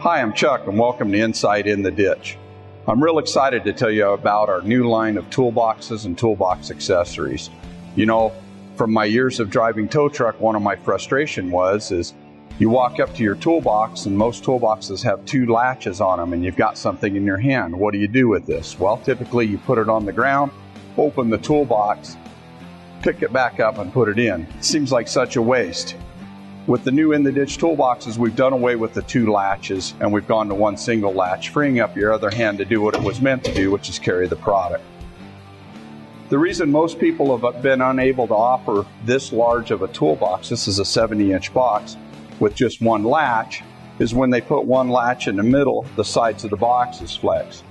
Hi, I'm Chuck, and welcome to Inside in the Ditch. I'm real excited to tell you about our new line of toolboxes and toolbox accessories. You know, from my years of driving tow truck, one of my frustration is you walk up to your toolbox and most toolboxes have two latches on them and you've got something in your hand. What do you do with this? Well, typically you put it on the ground, open the toolbox, pick it back up and put it in. It seems like such a waste. With the new In the Ditch toolboxes, we've done away with the two latches and we've gone to one single latch, freeing up your other hand to do what it was meant to do, which is carry the product. The reason most people have been unable to offer this large of a toolbox, this is a 70-inch box with just one latch, is when they put one latch in the middle, the sides of the box is flexed.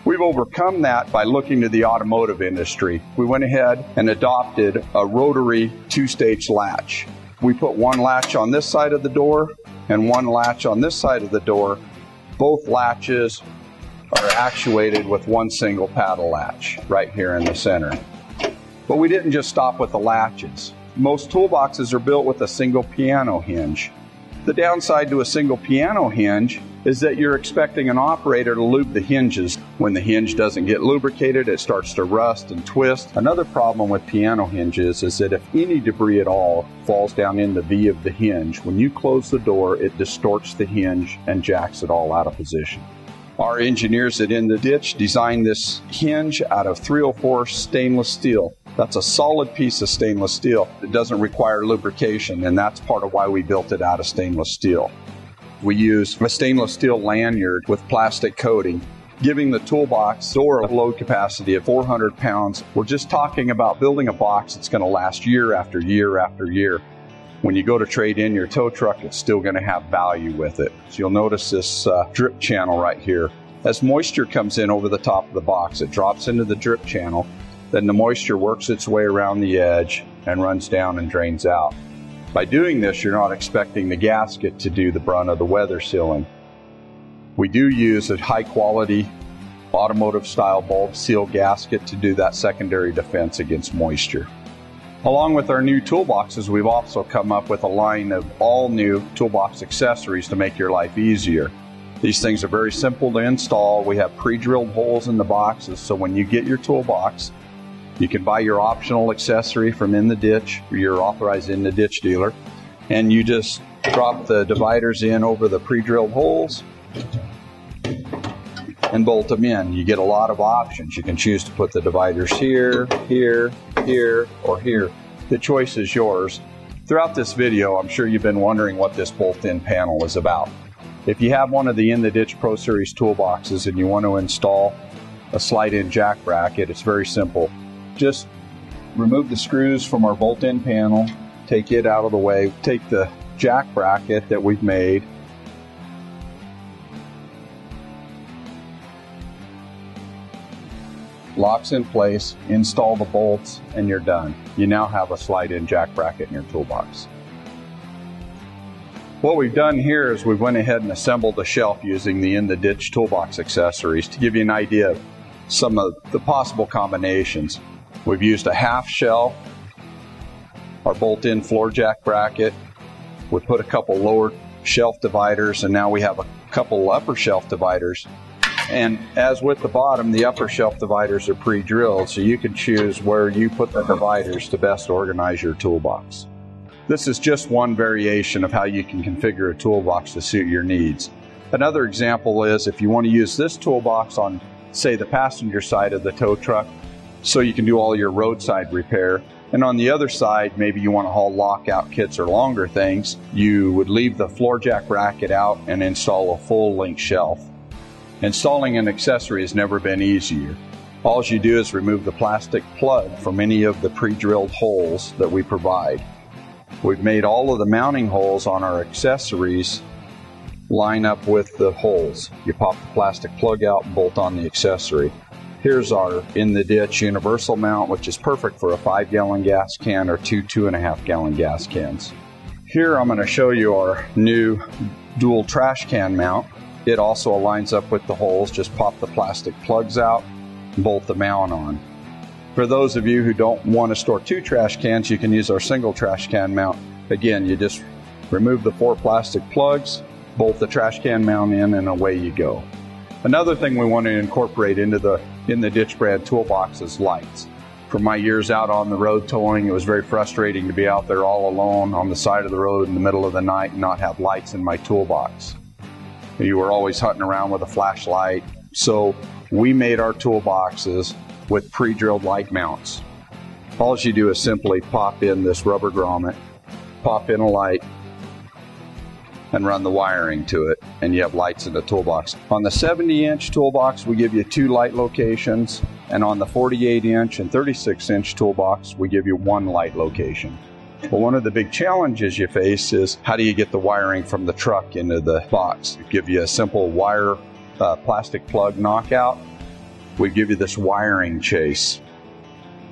We've overcome that by looking to the automotive industry. We went ahead and adopted a rotary two-stage latch. We put one latch on this side of the door and one latch on this side of the door. Both latches are actuated with one single paddle latch right here in the center. But we didn't just stop with the latches. Most toolboxes are built with a single piano hinge. The downside to a single piano hinge is that you're expecting an operator to lube the hinges. When the hinge doesn't get lubricated, it starts to rust and twist. Another problem with piano hinges is that if any debris at all falls down in the V of the hinge, when you close the door, it distorts the hinge and jacks it all out of position. Our engineers at In the Ditch designed this hinge out of 304 stainless steel. That's a solid piece of stainless steel. It doesn't require lubrication, and that's part of why we built it out of stainless steel. We use a stainless steel lanyard with plastic coating, giving the toolbox door a load capacity of 400 pounds. We're just talking about building a box that's going to last year after year after year. When you go to trade in your tow truck, it's still going to have value with it. So you'll notice this drip channel right here. As moisture comes in over the top of the box, it drops into the drip channel. Then the moisture works its way around the edge and runs down and drains out. By doing this, you're not expecting the gasket to do the brunt of the weather sealing. We do use a high-quality automotive-style bulb seal gasket to do that secondary defense against moisture. Along with our new toolboxes, we've also come up with a line of all-new toolbox accessories to make your life easier. These things are very simple to install. We have pre-drilled holes in the boxes, so when you get your toolbox, you can buy your optional accessory from In the Ditch, your authorized In the Ditch dealer, and you just drop the dividers in over the pre-drilled holes and bolt them in. You get a lot of options. You can choose to put the dividers here, here, here, or here. The choice is yours. Throughout this video, I'm sure you've been wondering what this bolt-in panel is about. If you have one of the In the Ditch Pro Series toolboxes and you want to install a slide-in jack bracket, it's very simple. Just remove the screws from our bolt-in panel, take it out of the way, take the jack bracket that we've made, locks in place, install the bolts, and you're done. You now have a slide-in jack bracket in your toolbox. What we've done here is we went ahead and assembled a shelf using the In the Ditch toolbox accessories to give you an idea of some of the possible combinations. We've used a half shelf, our bolt-in floor jack bracket. We put a couple lower shelf dividers, and now we have a couple upper shelf dividers. And as with the bottom, the upper shelf dividers are pre-drilled, so you can choose where you put the dividers to best organize your toolbox. This is just one variation of how you can configure a toolbox to suit your needs. Another example is if you want to use this toolbox on, say, the passenger side of the tow truck, so you can do all your roadside repair. And on the other side, maybe you want to haul lockout kits or longer things, you would leave the floor jack bracket out and install a full-length shelf. Installing an accessory has never been easier. All you do is remove the plastic plug from any of the pre-drilled holes that we provide. We've made all of the mounting holes on our accessories line up with the holes. You pop the plastic plug out and bolt on the accessory. Here's our In the Ditch universal mount, which is perfect for a 5-gallon gas can or two 2.5-gallon gas cans. Here I'm going to show you our new dual trash can mount. It also aligns up with the holes. Just pop the plastic plugs out and bolt the mount on. For those of you who don't want to store two trash cans, you can use our single trash can mount. Again, you just remove the 4 plastic plugs, bolt the trash can mount in, and away you go. Another thing we want to incorporate in the Ditch brand toolbox is lights. From my years out on the road towing, it was very frustrating to be out there all alone on the side of the road in the middle of the night and not have lights in my toolbox. You were always hunting around with a flashlight. So we made our toolboxes with pre-drilled light mounts. All you do is simply pop in this rubber grommet, pop in a light, and run the wiring to it, and you have lights in the toolbox. On the 70-inch toolbox, we give you 2 light locations, and on the 48-inch and 36-inch toolbox, we give you 1 light location. Well, one of the big challenges you face is how do you get the wiring from the truck into the box? We give you a simple wire plastic plug knockout. We give you this wiring chase.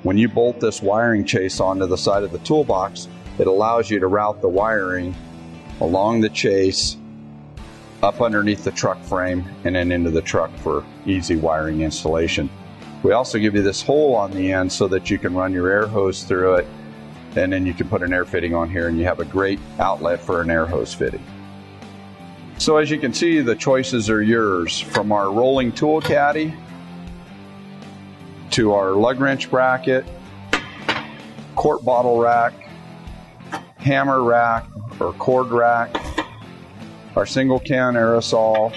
When you bolt this wiring chase onto the side of the toolbox, it allows you to route the wiring along the chase, up underneath the truck frame, and then into the truck for easy wiring installation. We also give you this hole on the end so that you can run your air hose through it, and then you can put an air fitting on here and you have a great outlet for an air hose fitting. So as you can see, the choices are yours, from our rolling tool caddy to our lug wrench bracket, quart bottle rack, hammer rack or cord rack, our single can aerosol,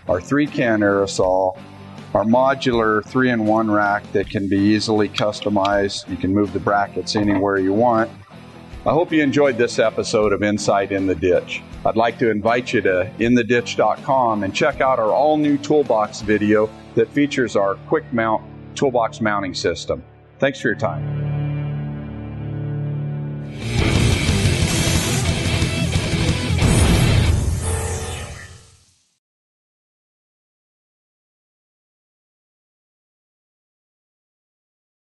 our 3-can aerosol, our modular 3-in-1 rack that can be easily customized. You can move the brackets anywhere you want. I hope you enjoyed this episode of Inside in the Ditch. I'd like to invite you to intheditch.com and check out our all-new toolbox video that features our quick mount toolbox mounting system. Thanks for your time.